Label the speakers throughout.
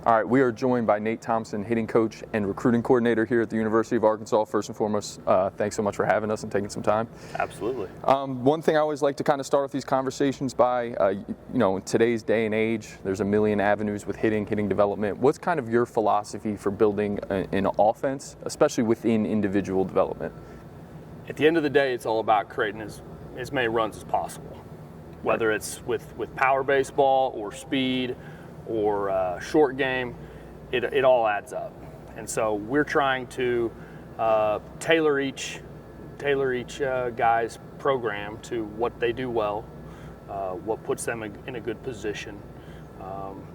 Speaker 1: All right, we are joined by Nate Thompson, hitting coach and recruiting coordinator here at the University of Arkansas. First and foremost, thanks so much for having us and taking some time.
Speaker 2: Absolutely.
Speaker 1: One thing I always like to kind of start off these conversations by, in today's day and age, there's a million avenues with hitting development. What's kind of your philosophy for building an offense, especially within individual development?
Speaker 2: At the end of the day, it's all about creating as many runs as possible, whether it's with power baseball or speed or short game, it all adds up. And so we're trying to tailor each guy's program to what they do well, what puts them in a good position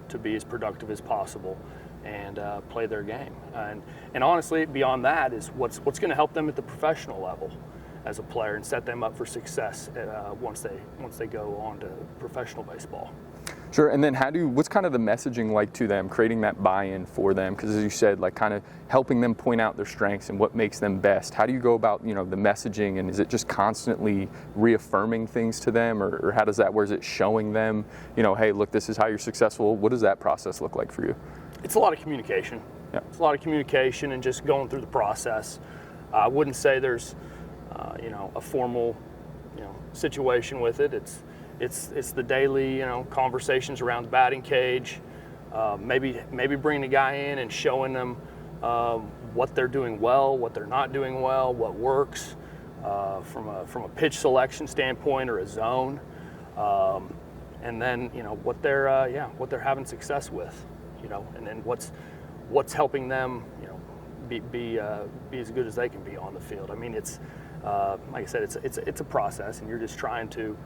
Speaker 2: to be as productive as possible and play their game. And honestly, beyond that is what's going to help them at the professional level as a player and set them up for success once they go on to professional baseball.
Speaker 1: Sure, and then what's kind of the messaging like to them, creating that buy-in for them? Because as you said, like kind of helping them point out their strengths and what makes them best. How do you go about, the messaging, and is it just constantly reaffirming things to them, or how does that, where is it showing them, hey, look, this is how you're successful? What does that process look like for you?
Speaker 2: It's a lot of communication.
Speaker 1: Yeah.
Speaker 2: It's a lot of communication and just going through the process. I wouldn't say there's, a formal, situation with it. It's the daily, conversations around the batting cage. Maybe bringing a guy in and showing them what they're doing well, what they're not doing well, what works from a pitch selection standpoint or a zone, and then what they're having success with, and then what's helping them be as good as they can be on the field. I mean, it's like I said, it's a process, and you're just trying to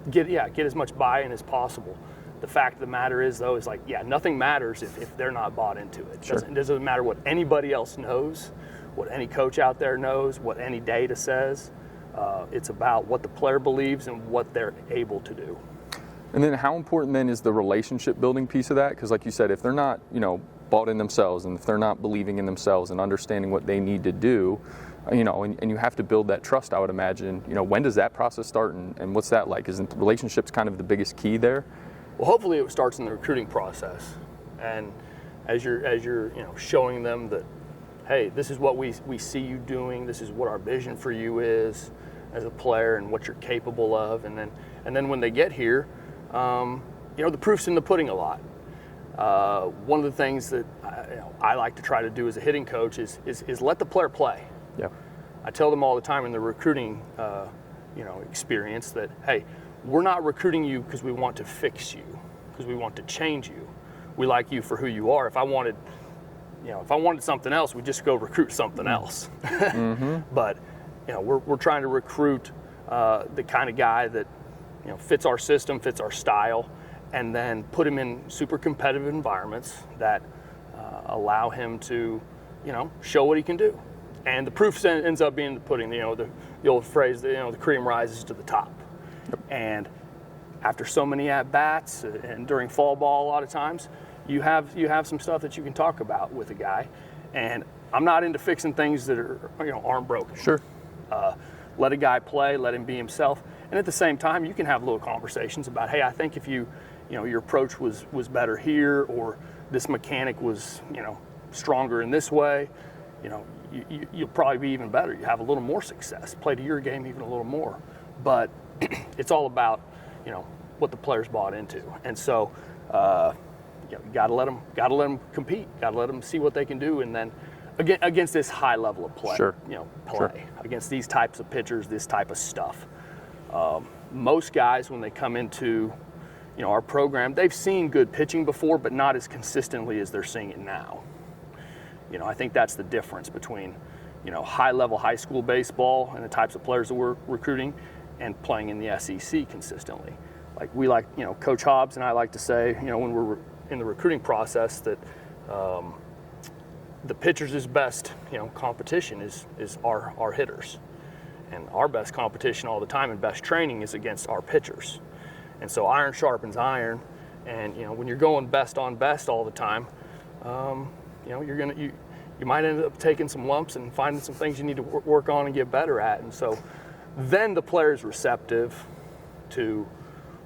Speaker 2: get as much buy-in as possible. The fact of the matter is, though, is nothing matters if they're not bought into it.
Speaker 1: Sure.
Speaker 2: It doesn't matter what anybody else knows, what any coach out there knows, what any data says. It's about what the player believes and what they're able to do.
Speaker 1: And then how important then is the relationship building piece of that? Because like you said, if they're not, bought in themselves, and if they're not believing in themselves and understanding what they need to do, and you have to build that trust, I would imagine, when does that process start, and what's that like? Isn't relationships kind of the biggest key there?
Speaker 2: Well, hopefully it starts in the recruiting process, and as you're showing them that, hey, this is what we see you doing, this is what our vision for you is as a player and what you're capable of, and then when they get here, the proof's in the pudding a lot. One of the things that I like to try to do as a hitting coach is let the player play.
Speaker 1: Yeah.
Speaker 2: I tell them all the time in the recruiting, experience that, hey, we're not recruiting you because we want to fix you, because we want to change you. We like you for who you are. If I wanted something else, we'd just go recruit something else.
Speaker 1: Mm-hmm.
Speaker 2: But, we're trying to recruit the kind of guy that, fits our system, fits our style, and then put him in super competitive environments that allow him to, show what he can do. And the proof ends up being the pudding. The old phrase, the cream rises to the top.
Speaker 1: Yep.
Speaker 2: And after so many at bats and during fall ball, a lot of times, you have some stuff that you can talk about with a guy. And I'm not into fixing things that aren't broken.
Speaker 1: Sure.
Speaker 2: Let a guy play, let him be himself. And at the same time, you can have little conversations about, hey, I think if your approach was better here, or this mechanic was, stronger in this way, you'll probably be even better. You have a little more success, play to your game even a little more. But it's all about, what the player's bought into. And so, you got to let them compete, got to let them see what they can do, and then against this high level of play,
Speaker 1: Sure.
Speaker 2: Sure. Against these types of pitchers, this type of stuff. Most guys, when they come into our program, they've seen good pitching before, but not as consistently as they're seeing it now. I think that's the difference between high-level high school baseball and the types of players that we're recruiting and playing in the SEC consistently. Coach Hobbs and I like to say, when we're in the recruiting process, that the pitchers' best competition is our hitters. And our best competition all the time and best training is against our pitchers. And so iron sharpens iron, and when you're going best on best all the time, you might end up taking some lumps and finding some things you need to work on and get better at. And so then the player's receptive to,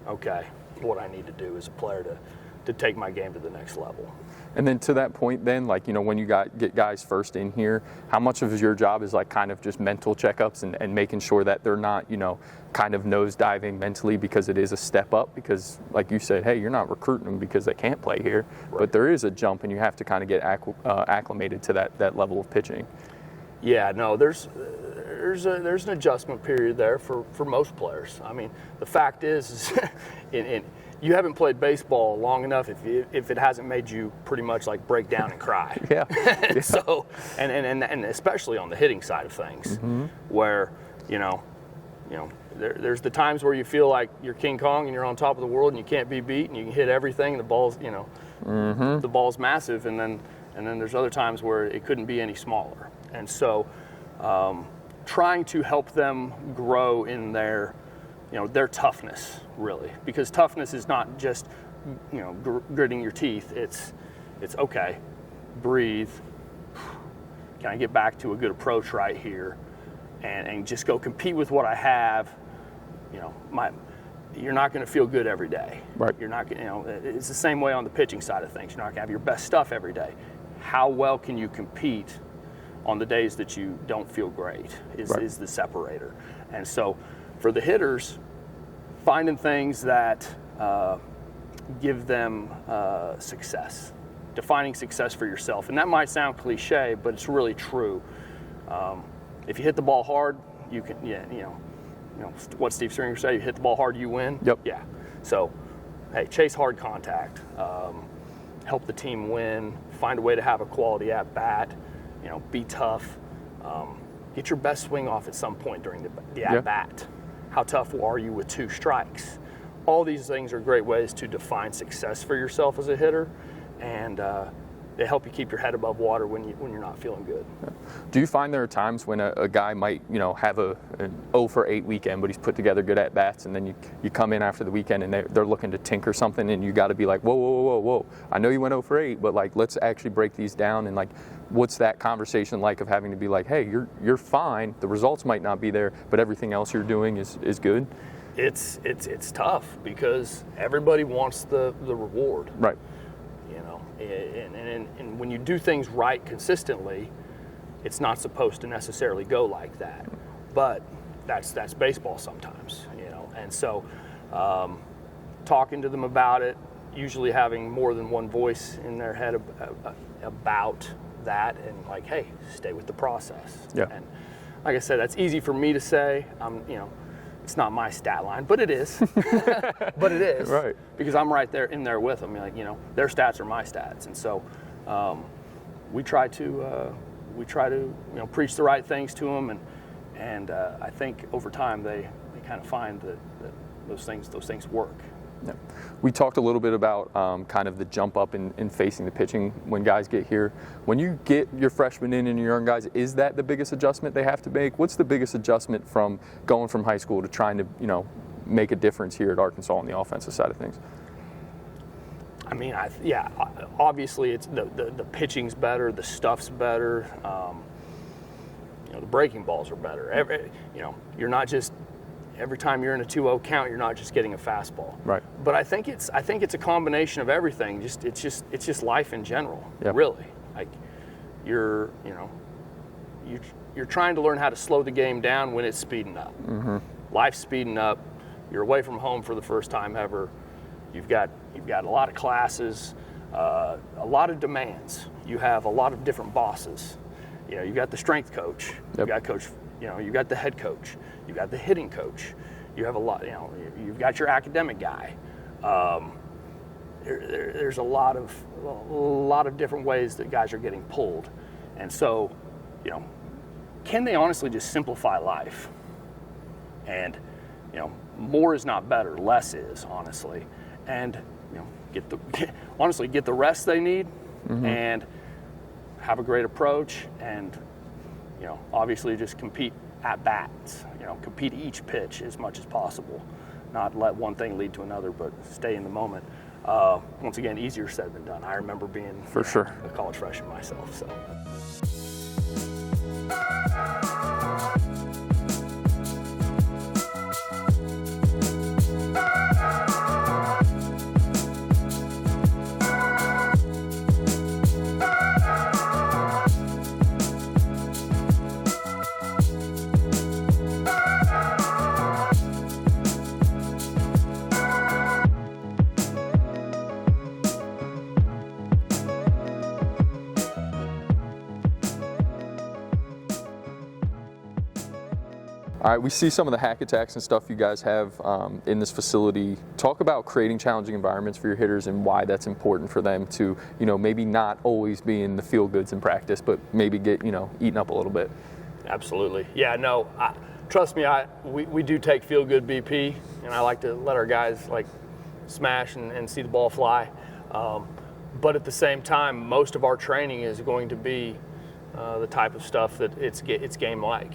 Speaker 2: okay, what I need to do as a player to take my game to the next level.
Speaker 1: And then to that point then, like, you know, when you get guys first in here, how much of your job is like kind of just mental checkups and making sure that they're not, you know, kind of nosediving mentally, because it is a step up, because like you said, hey, you're not recruiting them because they can't play here, right. But there is a jump and you have to kind of get acclimated to that level of pitching.
Speaker 2: Yeah, no, there's an adjustment period there for most players. I mean, the fact is you haven't played baseball long enough if it hasn't made you pretty much like break down and cry.
Speaker 1: Yeah.
Speaker 2: So, and especially on the hitting side of things, mm-hmm. where, you know, there's the times where you feel like you're King Kong and you're on top of the world and you can't be beat and you can hit everything. The ball's, you know, mm-hmm. the ball's massive, and then there's other times where it couldn't be any smaller. And so, trying to help them grow in their toughness, really, because toughness is not just, you know, gritting your teeth. It's okay, breathe. Can I get back to a good approach right here, and just go compete with what I have? You know, you're not going to feel good every day.
Speaker 1: Right.
Speaker 2: You're not, you know, it's the same way on the pitching side of things. You're not going to have your best stuff every day. How well can you compete on the days that you don't feel great is the separator. And so for the hitters, finding things that give them success, defining success for yourself. And that might sound cliche, but it's really true. If you hit the ball hard, you can, you know what Steve Stringer said, you hit the ball hard, you win.
Speaker 1: Yep.
Speaker 2: Yeah. So, hey, chase hard contact, help the team win, find a way to have a quality at bat. You know, be tough. Get your best swing off at some point during the at-bat. How tough are you with 2 strikes? All these things are great ways to define success for yourself as a hitter, and they help you keep your head above water when you're not feeling good.
Speaker 1: Do you find there are times when a guy might, you know, have an 0 for 8 weekend, but he's put together good at-bats, and then you come in after the weekend and they're looking to tinker something, and you got to be like, whoa. I know you went 0 for 8, but like, let's actually break these down. And like, what's that conversation like of having to be like, hey, you're fine. The results might not be there, but everything else you're doing is good.
Speaker 2: It's tough because everybody wants the reward.
Speaker 1: Right.
Speaker 2: You know, and when you do things right consistently, it's not supposed to necessarily go like that. But that's baseball sometimes, you know. And so, talking to them about it, usually having more than one voice in their head about that, and like, hey, stay with the process.
Speaker 1: Yeah.
Speaker 2: And like I said, that's easy for me to say. You know, it's not my stat line, but it is. But it is.
Speaker 1: Right.
Speaker 2: Because I'm right there in there with them. Like, you know, their stats are my stats, and so we try to you know, preach the right things to them, and I think over time they kind of find that those things work.
Speaker 1: Yeah. We talked a little bit about kind of the jump up in facing the pitching when guys get here. When you get your freshmen in and your young guys, is that the biggest adjustment they have to make? What's the biggest adjustment from going from high school to trying to, you know, make a difference here at Arkansas on the offensive side of things?
Speaker 2: I mean, obviously it's the pitching's better, the stuff's better. You know, the breaking balls are better. You know, you're not just every time you're in a 2-0 count, you're not just getting a fastball.
Speaker 1: Right.
Speaker 2: But I think it's a combination of everything. It's just life in general.
Speaker 1: Yep.
Speaker 2: Really. Like you're trying to learn how to slow the game down when it's speeding up. Mm-hmm. Life's speeding up. You're away from home for the first time ever. You've got a lot of classes, a lot of demands. You have a lot of different bosses. You know, you got the strength coach.
Speaker 1: Yep.
Speaker 2: You got coach. You know, you got the head coach. You got the hitting coach. You have a lot. You know, you've got your academic guy. There's a lot of different ways that guys are getting pulled, and so, you know, can they honestly just simplify life? And, you know, more is not better. Less is, honestly. And, you know, get the rest they need, mm-hmm. and have a great approach, and, you know, obviously just compete at bats. You know, compete each pitch as much as possible. Not let one thing lead to another, but stay in the moment. Once again, easier said than done. I remember being
Speaker 1: sure
Speaker 2: a college freshman myself. So.
Speaker 1: All right, we see some of the hack attacks and stuff you guys have in this facility. Talk about creating challenging environments for your hitters and why that's important for them to, maybe not always be in the feel goods in practice, but maybe get, eaten up a little bit.
Speaker 2: Absolutely. Yeah, no, trust me, we do take feel good BP, and I like to let our guys smash and see the ball fly. But at the same time, most of our training is going to be the type of stuff that it's game-like.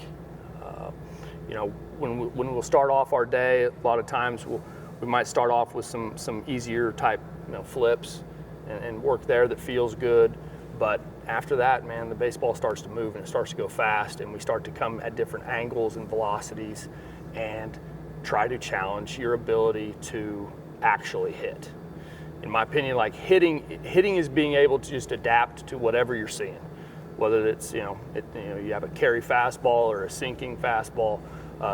Speaker 2: When we'll start off our day, a lot of times we might start off with some easier type flips and work there that feels good. But after that, man, the baseball starts to move and it starts to go fast, and we start to come at different angles and velocities and try to challenge your ability to actually hit. In my opinion, hitting is being able to just adapt to whatever you're seeing. Whether it's you have a carry fastball or a sinking fastball,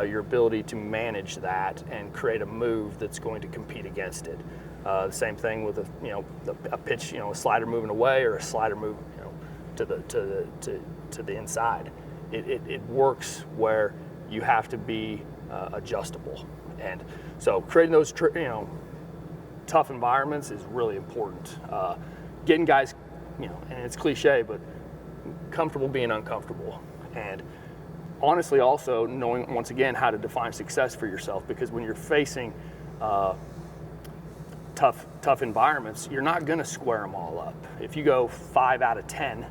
Speaker 2: your ability to manage that and create a move that's going to compete against it. The same thing with a pitch, a slider moving away or a slider move to the inside. It works where you have to be adjustable, and so creating those tough environments is really important. Getting guys, and it's cliche, but comfortable being uncomfortable, and honestly also knowing once again how to define success for yourself, because when you're facing tough environments, you're not going to square them all up. If you go 5 out of 10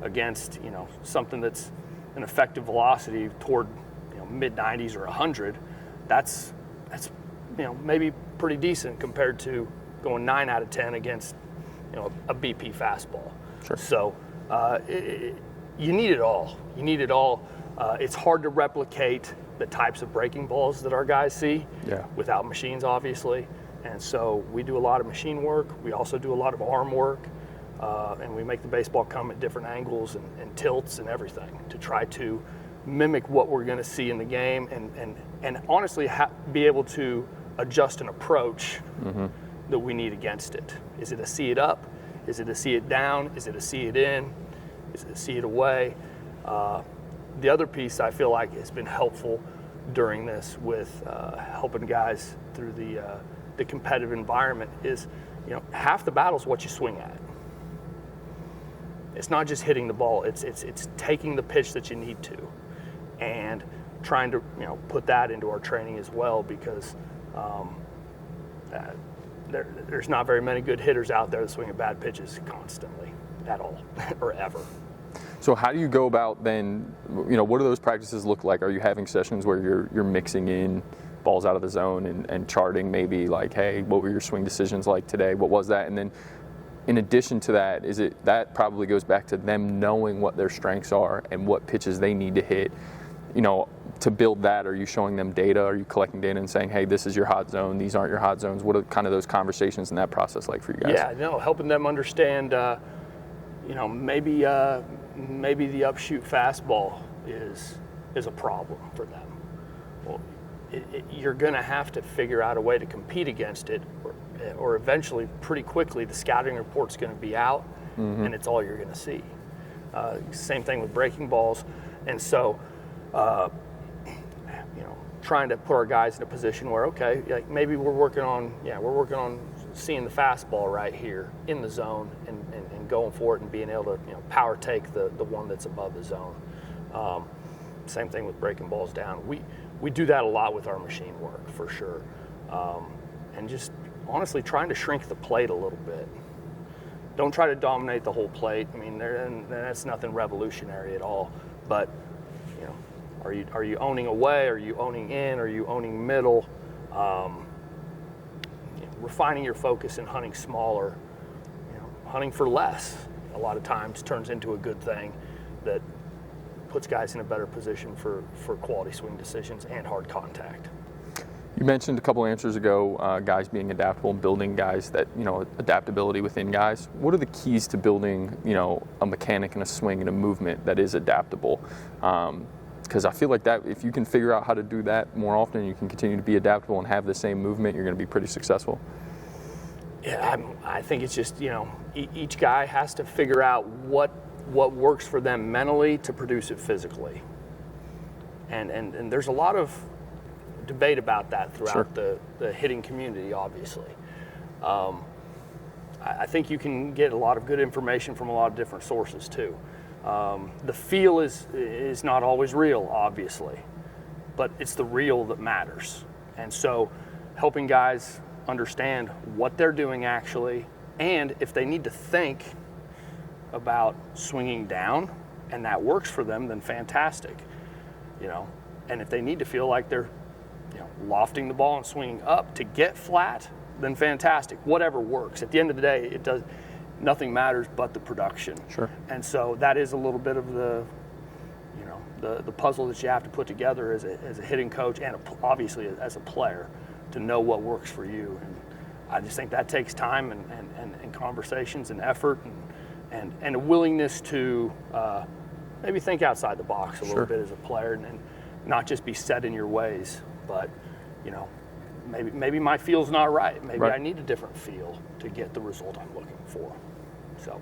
Speaker 2: against something that's an effective velocity toward mid 90s or 100, that's maybe pretty decent compared to going 9 out of 10 against a BP fastball.
Speaker 1: Sure.
Speaker 2: So you need it all. You need it all. It's hard to replicate the types of breaking balls that our guys see without machines, obviously. And so we do a lot of machine work. We also do a lot of arm work, and we make the baseball come at different angles and tilts and everything to try to mimic what we're going to see in the game, and honestly be able to adjust an approach that we need against it. Is it a see it up? Is it a see it down? Is it a see it in? Is it a see it away? The other piece I feel like has been helpful during this with helping guys through the competitive environment is, half the battle is what you swing at. It's not just hitting the ball. It's taking the pitch that you need to, and trying to put that into our training as well, because there's not very many good hitters out there that swing at bad pitches constantly at all or ever.
Speaker 1: So how do you go about then, what do those practices look like? Are you having sessions where you're mixing in balls out of the zone and charting maybe hey, what were your swing decisions like today? What was that? And then in addition to that, that probably goes back to them knowing what their strengths are and what pitches they need to hit. To build that, are you showing them data? Are you collecting data and saying, hey, this is your hot zone, these aren't your hot zones? What are kind of those conversations and that process like for you guys?
Speaker 2: Yeah, helping them understand, maybe the upshoot fastball is a problem for them. Well, you're going to have to figure out a way to compete against it, or eventually, pretty quickly, the scouting report's going to be out, and it's all you're going to see. Same thing with breaking balls, and so trying to put our guys in a position where maybe we're working on seeing the fastball right here in the zone and going for it and being able to power take the one that's above the zone. Same thing with breaking balls down. We do that a lot with our machine work for sure, and just honestly trying to shrink the plate a little bit. Don't try to dominate the whole plate. I mean, that's nothing revolutionary at all. But are you owning away? Are you owning in? Are you owning middle? Refining your focus and hunting smaller. Hunting for less a lot of times turns into a good thing that puts guys in a better position for quality swing decisions and hard contact.
Speaker 1: You mentioned a couple answers ago, guys being adaptable and building guys that, adaptability within guys. What are the keys to building, a mechanic and a swing and a movement that is adaptable? Because I feel like that if you can figure out how to do that more often, you can continue to be adaptable and have the same movement, you're going to be pretty successful.
Speaker 2: Yeah, I think it's just, each guy has to figure out what works for them mentally to produce it physically. And there's a lot of debate about that throughout
Speaker 1: Sure.
Speaker 2: the hitting community, obviously. I think you can get a lot of good information from a lot of different sources too. The feel is not always real, obviously, but it's the real that matters. And so helping guys understand what they're doing actually, and if they need to think about swinging down and that works for them, then fantastic, and if they need to feel like they're lofting the ball and swinging up to get flat, then fantastic. Whatever works. At the end of the day, nothing matters but the production.
Speaker 1: Sure.
Speaker 2: And so that is a little bit of the puzzle that you have to put together as a hitting coach and obviously as a player to know what works for you. And I just think that takes time and conversations and effort and a willingness to maybe think outside the box a little bit as a player and not just be set in your ways, but maybe my feel's not right. Maybe I need a different feel to get the result I'm looking for. So,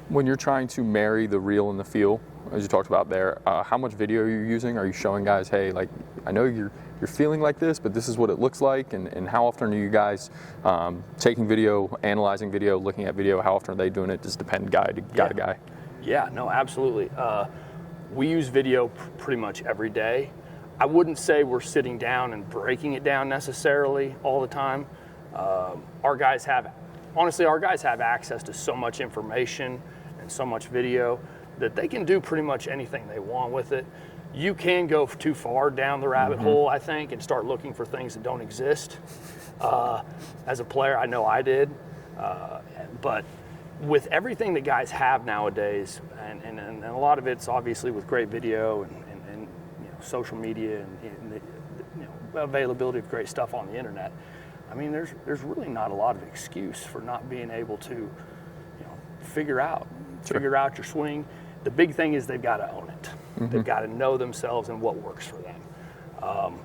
Speaker 1: when you're trying to marry the real and the feel, as you talked about there, how much video are you using? Are you showing guys, hey, like I know you're feeling like this, but this is what it looks like, and how often are you guys taking video, analyzing video, looking at video? How often are they doing it? Does it depend guy to guy?
Speaker 2: Yeah, no, absolutely. We use video pretty much every day. I wouldn't say we're sitting down and breaking it down necessarily all the time. Our guys have access to so much information and so much video that they can do pretty much anything they want with it. You can go too far down the rabbit hole, I think, and start looking for things that don't exist. As a player, I know I did. But with everything that guys have nowadays, and a lot of it's obviously with great video and social media and the availability of great stuff on the internet, I mean, there's really not a lot of excuse for not being able to figure out your swing. The big thing is they've got to own it. They've got to know themselves and what works for them.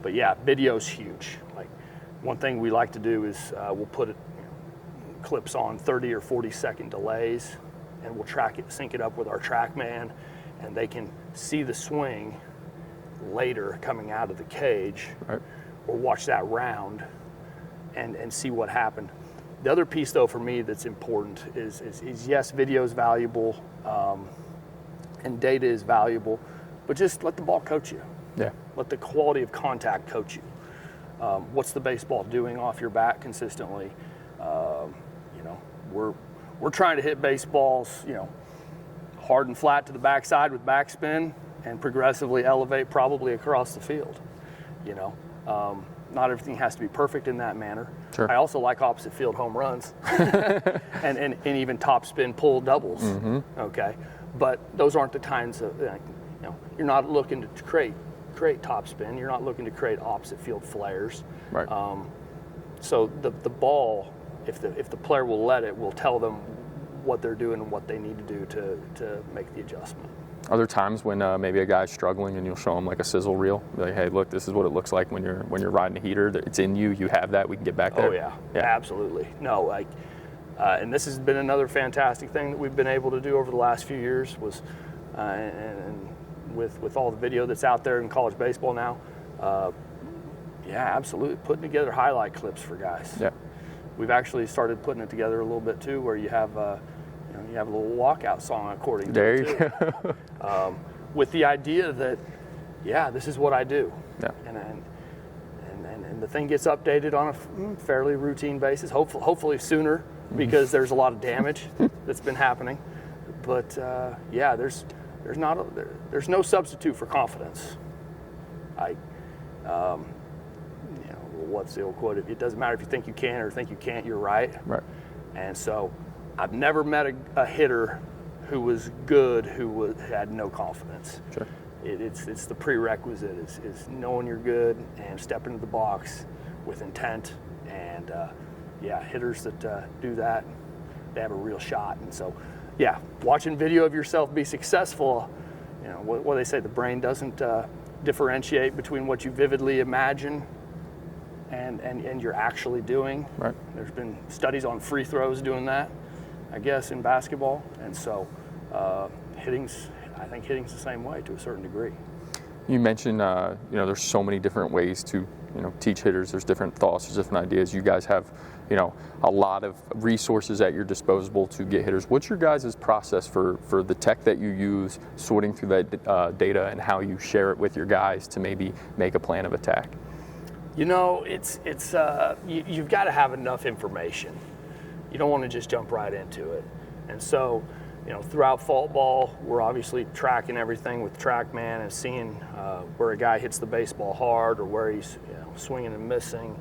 Speaker 2: But yeah, video's huge. Like one thing we like to do is we'll put clips on 30 or 40 second delays, and we'll sync it up with our TrackMan, and they can see the swing later coming out of the cage, or watch that round and see what happened. The other piece, though, for me that's important is yes, video is valuable and data is valuable, but just let the ball coach you.
Speaker 1: Yeah.
Speaker 2: Let the quality of contact coach you. What's the baseball doing off your bat consistently? We're trying to hit baseballs, hard and flat to the backside with backspin and progressively elevate probably across the field. Not everything has to be perfect in that manner.
Speaker 1: Sure.
Speaker 2: I also like opposite field home runs and even top spin pull doubles. Okay, but those aren't the times of you're not looking to create top spin. You're not looking to create opposite field flares.
Speaker 1: Right.
Speaker 2: So the ball, if the player will let it, will tell them what they're doing and what they need to do to make the adjustment.
Speaker 1: Are there times when maybe a guy's struggling and you'll show him like a sizzle reel? Be like, hey, look, this is what it looks like when you're riding a heater. It's in you. You have that. We can get back there.
Speaker 2: Oh yeah. Absolutely. No, and this has been another fantastic thing that we've been able to do over the last few years was, and with all the video that's out there in college baseball now, absolutely putting together highlight clips for guys.
Speaker 1: Yeah.
Speaker 2: We've actually started putting it together a little bit too, where you have a little walkout song according to
Speaker 1: there
Speaker 2: it too. With the idea that, this is what I do.
Speaker 1: Yeah.
Speaker 2: And the thing gets updated on a fairly routine basis, hopefully sooner, because there's a lot of damage that's been happening. But there's no substitute for confidence. What's the old quote? It doesn't matter if you think you can or think you can't, you're right.
Speaker 1: Right.
Speaker 2: And so I've never met a hitter who was good who had no confidence. Sure. It's the prerequisite is knowing you're good and stepping into the box with intent. And hitters that do that, they have a real shot. And so, watching video of yourself be successful, what they say, the brain doesn't differentiate between what you vividly imagine and you're actually doing.
Speaker 1: Right.
Speaker 2: There's been studies on free throws doing that, I guess, in basketball. And so I think hitting's the same way to a certain degree.
Speaker 1: You mentioned, there's so many different ways to, teach hitters. There's different thoughts, there's different ideas. You guys have, a lot of resources at your disposal to get hitters. What's your guys' process for the tech that you use, sorting through that data, and how you share it with your guys to maybe make a plan of attack?
Speaker 2: You've got to have enough information. You don't want to just jump right into it. And so, throughout fall ball, we're obviously tracking everything with TrackMan and seeing where a guy hits the baseball hard or where he's swinging and missing,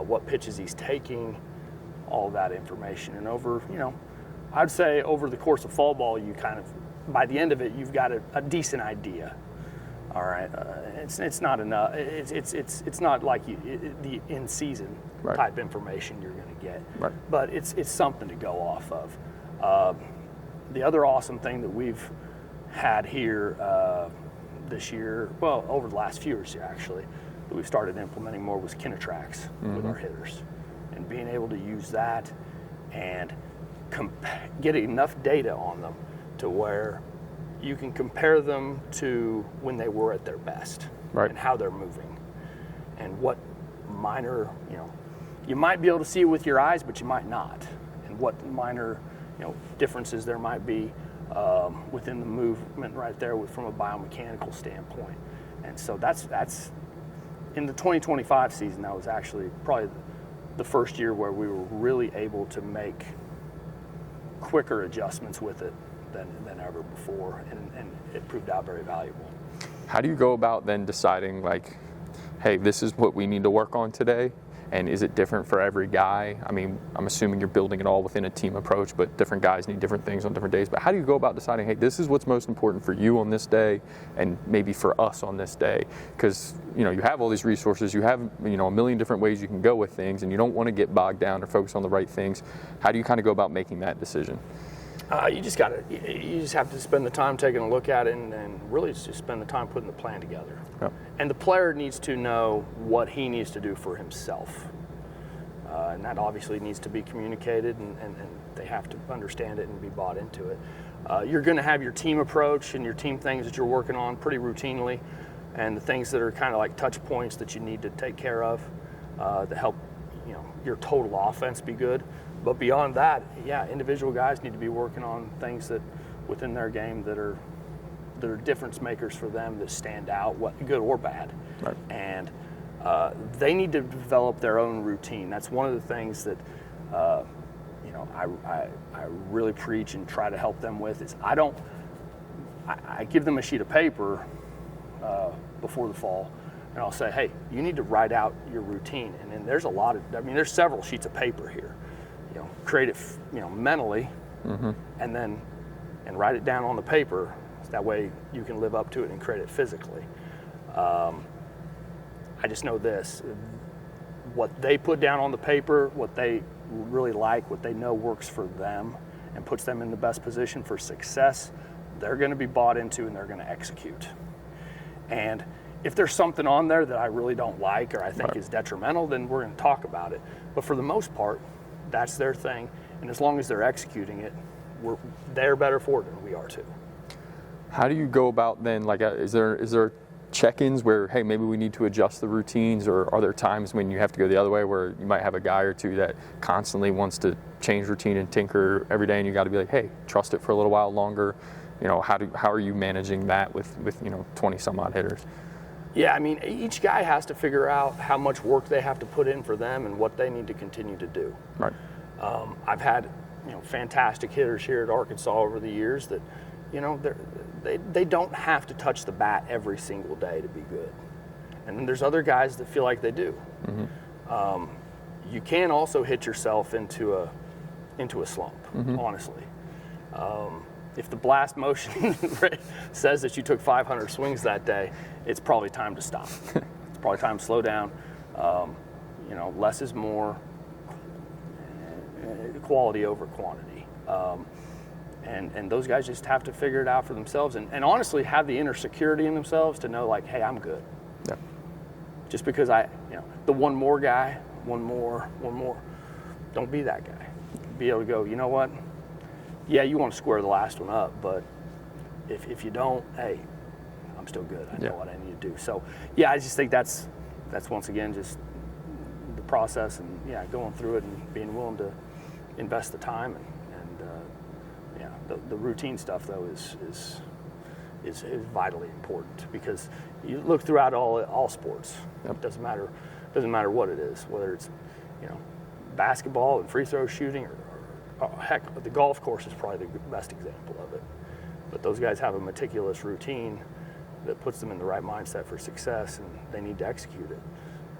Speaker 2: what pitches he's taking, all that information. And I'd say over the course of fall ball, you kind of, by the end of it, you've got a decent idea. All right, it's not enough. It's not like the in-season
Speaker 1: right.
Speaker 2: type information you're going to get,
Speaker 1: right.
Speaker 2: but it's something to go off of. The other awesome thing that we've had here this year, well, over the last few years actually, that we've started implementing more was Kinetracks with our hitters, and being able to use that and get enough data on them to where you can compare them to when they were at their best,
Speaker 1: right.
Speaker 2: and how they're moving, and what minor, you might be able to see it with your eyes, but you might not, and what minor, differences there might be within the movement right there from a biomechanical standpoint. And so that's in the 2025 season, that was actually probably the first year where we were really able to make quicker adjustments with it than ever before, and it proved out very valuable.
Speaker 1: How do you go about then deciding, like, hey, this is what we need to work on today? And is it different for every guy? I mean, I'm assuming you're building it all within a team approach, but different guys need different things on different days. But how do you go about deciding, hey, this is what's most important for you on this day, and maybe for us on this day? Because, you have all these resources, you have, a million different ways you can go with things, and you don't want to get bogged down or focus on the right things. How do you kind of go about making that decision?
Speaker 2: You just have to spend the time taking a look at it, and really just spend the time putting the plan together.
Speaker 1: Yep.
Speaker 2: And the player needs to know what he needs to do for himself. And that obviously needs to be communicated, and they have to understand it and be bought into it. You're going to have your team approach and your team things that you're working on pretty routinely, and the things that are kind of like touch points that you need to take care of to help your total offense be good. But beyond that, individual guys need to be working on things that within their game that are difference makers for them, that stand out, what good or bad.
Speaker 1: Right.
Speaker 2: And they need to develop their own routine. That's one of the things that I really preach and try to help them with. Is I give them a sheet of paper before the fall, and I'll say, hey, you need to write out your routine. And then there's several sheets of paper here. Create it, mentally, and write it down on the paper. So that way you can live up to it and create it physically. I just know this: what they put down on the paper, what they really like, what they know works for them, and puts them in the best position for success, they're going to be bought into and they're going to execute. And if there's something on there that I really don't like or I think is detrimental, then we're going to talk about it. But for the most part, that's their thing, and as long as they're executing it, they're better for it than we are too.
Speaker 1: How do you go about then? Like, is there check-ins where, hey, maybe we need to adjust the routines, or are there times when you have to go the other way where you might have a guy or two that constantly wants to change routine and tinker every day, and you got to be like, hey, trust it for a little while longer? How are you managing that with 20 some odd hitters?
Speaker 2: Yeah, I mean, each guy has to figure out how much work they have to put in for them and what they need to continue to do.
Speaker 1: Right.
Speaker 2: I've had fantastic hitters here at Arkansas over the years that they don't have to touch the bat every single day to be good, and then there's other guys that feel like they do. You can also hit yourself into a slump, honestly. If the blast motion says that you took 500 swings that day, it's probably time to stop. It's probably time to slow down. Less is more, quality over quantity. And those guys just have to figure it out for themselves, and honestly have the inner security in themselves to know, like, hey, I'm good.
Speaker 1: Yeah.
Speaker 2: Just because the one more guy, one more, don't be that guy. Be able to go, you know what? Yeah, you want to square the last one up, but if you don't, hey, I'm still good. I know what I need to do. So, yeah, I just think that's once again just the process, and going through it and being willing to invest the time and the routine stuff though is vitally important, because you look throughout all sports. It doesn't matter what it is, whether it's basketball and free throw shooting, or heck, the golf course is probably the best example of it. But those guys have a meticulous routine that puts them in the right mindset for success, and they need to execute it.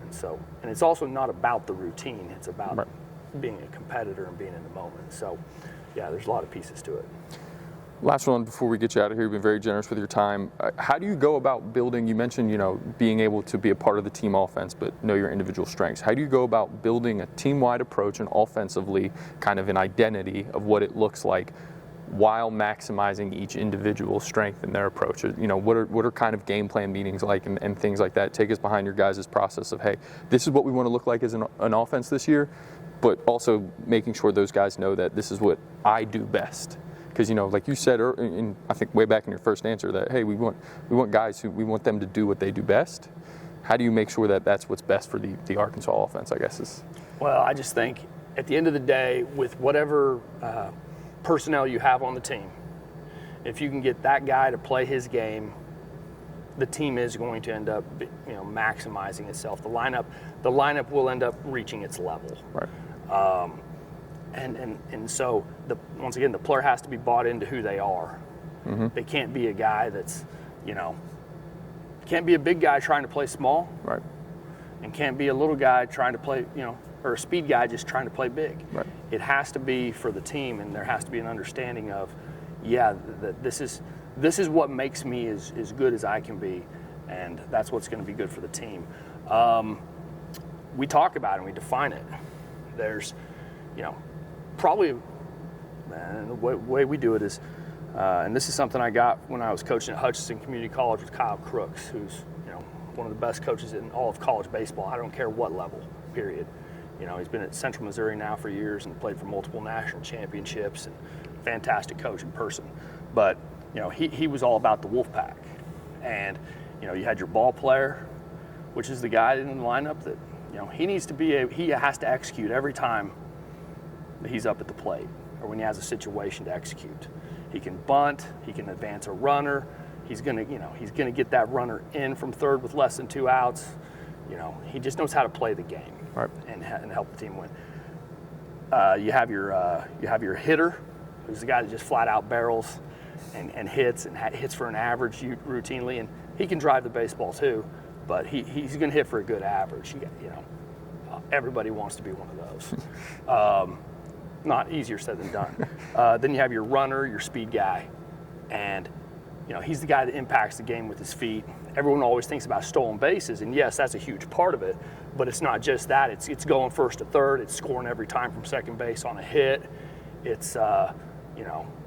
Speaker 2: And it's also not about the routine, it's about being a competitor and being in the moment. So yeah, there's a lot of pieces to it.
Speaker 1: Last one before we get you out of here. You've been very generous with your time. How do you go about building, you mentioned, being able to be a part of the team offense, but know your individual strengths. How do you go about building a team-wide approach and offensively kind of an identity of what it looks like while maximizing each individual strength in their approach? What are kind of game plan meetings like and things like that? Take us behind your guys' process of, hey, this is what we want to look like as an offense this year, but also making sure those guys know that this is what I do best. Because, like you said, I think way back in your first answer, that, hey, we want guys we want them to do what they do best. How do you make sure that that's what's best for the Arkansas offense, I guess is?
Speaker 2: Well, I just think at the end of the day, with whatever personnel you have on the team, if you can get that guy to play his game, the team is going to end up maximizing itself. The lineup will end up reaching its level.
Speaker 1: Right.
Speaker 2: And so once again, the player has to be bought into who they are. Mm-hmm. They can't be a guy that's, can't be a big guy trying to play small.
Speaker 1: Right. And
Speaker 2: can't be a little guy trying to play, or a speed guy just trying to play big.
Speaker 1: Right.
Speaker 2: It has to be for the team, and there has to be an understanding of, that this is what makes me as good as I can be, and that's what's going to be good for the team. We talk about it and we define it. There's, probably, the way we do it is, and this is something I got when I was coaching at Hutchinson Community College with Kyle Crooks, who's one of the best coaches in all of college baseball. I don't care what level, period. He's been at Central Missouri now for years and played for multiple national championships, and fantastic coach in person. But he was all about the Wolfpack, and you had your ball player, which is the guy in the lineup that he has to execute every time that he's up at the plate or when he has a situation to execute. He can bunt, he can advance a runner, he's gonna get that runner in from third with less than 2 outs. He just knows how to play the game,
Speaker 1: right,
Speaker 2: and help the team win. You have your hitter, who's the guy that just flat out barrels and hits for an average routinely, and he can drive the baseball too, but he's going to hit for a good average. Everybody wants to be one of those. Not easier said than done. Then you have your runner, your speed guy, and he's the guy that impacts the game with his feet. Everyone always thinks about stolen bases, and yes, that's a huge part of it, but it's not just that. It's going first to third. It's scoring every time from second base on a hit. It's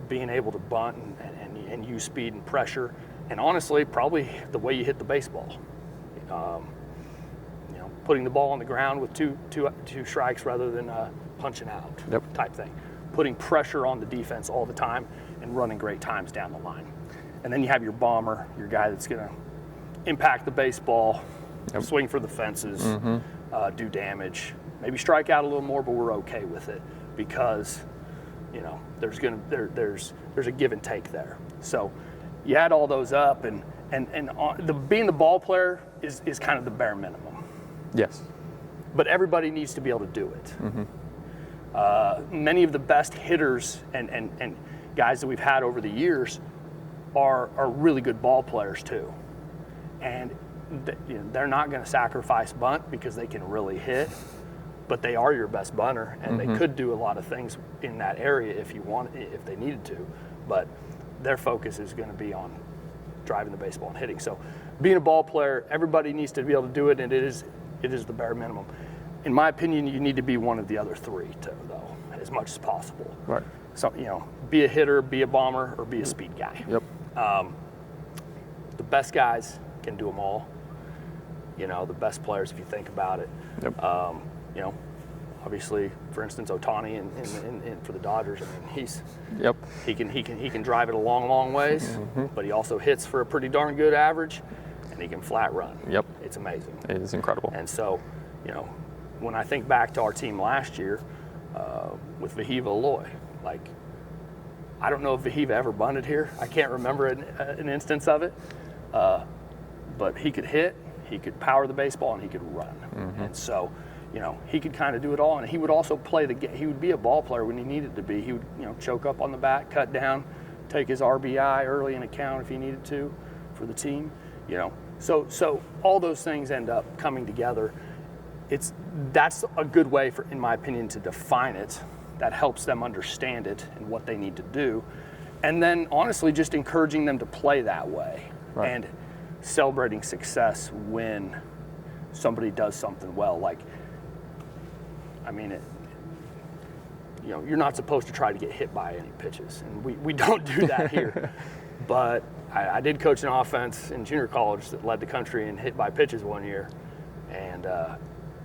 Speaker 2: being able to bunt and use speed and pressure, and honestly, probably the way you hit the baseball. Putting the ball on the ground with two strikes rather than punching out, type thing. Putting pressure on the defense all the time and running great times down the line. And then you have your bomber, your guy that's going to impact the baseball, swing for the fences, do damage, maybe strike out a little more, but we're okay with it because there's a give and take there. So you add all those up, and being the ball player is kind of the bare minimum.
Speaker 1: Yes.
Speaker 2: But everybody needs to be able to do it. Mm-hmm. Many of the best hitters and guys that we've had over the years are really good ball players too. And they're not going to sacrifice bunt because they can really hit, but they are your best bunter, and they could do a lot of things in that area if they needed to. But their focus is going to be on driving the baseball and hitting. So being a ball player, everybody needs to be able to do it, and it is the bare minimum. In my opinion, you need to be one of the other three too, though, as much as possible.
Speaker 1: Right.
Speaker 2: So be a hitter, be a bomber, or be a speed guy.
Speaker 1: Yep.
Speaker 2: The best guys can do them all. The best players, if you think about it.
Speaker 1: Yep.
Speaker 2: obviously, for instance, Ohtani in for the Dodgers. I mean,
Speaker 1: Yep.
Speaker 2: he can drive it a long ways, but he also hits for a pretty darn good average, and he can flat run.
Speaker 1: Yep.
Speaker 2: It's amazing.
Speaker 1: It is incredible.
Speaker 2: And so, when I think back to our team last year with Vahiva Aloy, like, I don't know if Vahiva ever bunted here. I can't remember an instance of it, but he could hit, he could power the baseball, and he could run. And so, he could kind of do it all, and he would also play the game. He would be a ball player when he needed to be. He would, choke up on the bat, cut down, take his RBI early in a count if he needed to for the team. So all those things end up coming together. That's a good way, in my opinion, to define it. That helps them understand it and what they need to do, and then honestly, just encouraging them to play that way,
Speaker 1: right.
Speaker 2: And celebrating success when somebody does something well. Like, I mean, you're not supposed to try to get hit by any pitches, and we don't do that here. But I did coach an offense in junior college that led the country in hit by pitches one year, and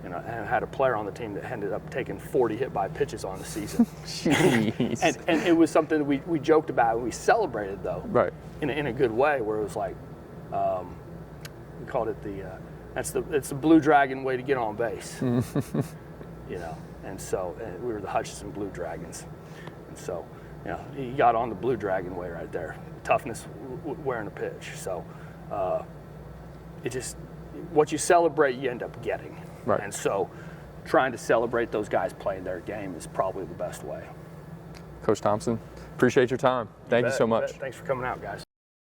Speaker 2: and I had a player on the team that ended up taking 40 hit by pitches on the season.
Speaker 1: Jeez.
Speaker 2: and it was something we joked about and we celebrated, though,
Speaker 1: right,
Speaker 2: in a good way, where it was like, we called it it's the Blue Dragon way to get on base. And so we were the Hutchinson Blue Dragons, and so he got on the Blue Dragon way right there. Toughness, wearing a pitch. So it just, what you celebrate, you end up getting.
Speaker 1: Right.
Speaker 2: And so trying to celebrate those guys playing their game is probably the best way.
Speaker 1: Coach Thompson, appreciate your time. Thank you so much.
Speaker 2: Thanks for coming out, guys.